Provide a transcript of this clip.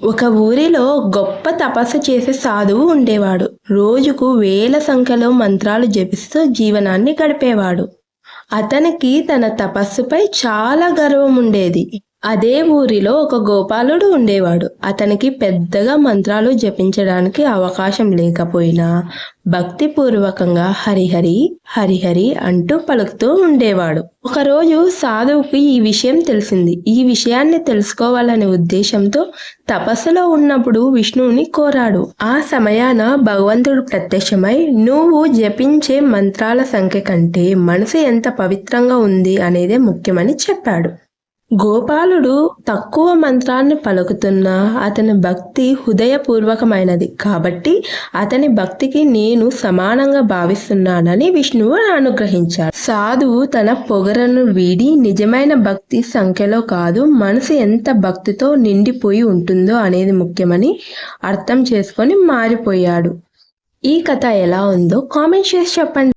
ఒక ఊరిలో గొప్ప తపస్సు చేసే సాధువు ఉండేవాడు. రోజుకు వేల సంఖ్యలో మంత్రాలు జపిస్తూ జీవనాన్ని గడిపేవాడు. అతనికి తన తపస్సుపై చాలా గర్వం ఉండేది. అదే ఊరిలో ఒక గోపాలుడు ఉండేవాడు. అతనికి పెద్దగా మంత్రాలు జపించడానికి అవకాశం లేకపోయినా భక్తిపూర్వకంగా హరిహరి హరిహరి అంటూ పలుకుతూ ఉండేవాడు. ఒకరోజు సాధువుకి ఈ విషయం తెలిసింది. ఈ విషయాన్ని తెలుసుకోవాలనే ఉద్దేశంతో తపస్సులో ఉన్నప్పుడు విష్ణువుని కోరాడు. ఆ సమయాన భగవంతుడు ప్రత్యక్షమై, నువ్వు జపించే మంత్రాల సంఖ్య కంటే మనసు ఎంత పవిత్రంగా ఉంది అనేదే ముఖ్యమని చెప్పాడు. గోపాలుడు తక్కువ మంత్రాన్ని పలుకుతున్నా అతని భక్తి హృదయపూర్వకమైనది కాబట్టి అతని భక్తికి నేను సమానంగా భావిస్తున్నానని విష్ణువు అనుగ్రహించాడు. సాధువు తన పొగరను వీడి నిజమైన భక్తి సంఖ్యలో కాదు, మనసు ఎంత భక్తితో నిండిపోయి ఉంటుందో అనేది ముఖ్యమని అర్థం చేసుకొని మారిపోయాడు. ఈ కథ ఎలా ఉందో కామెంట్ చేసి చెప్పండి.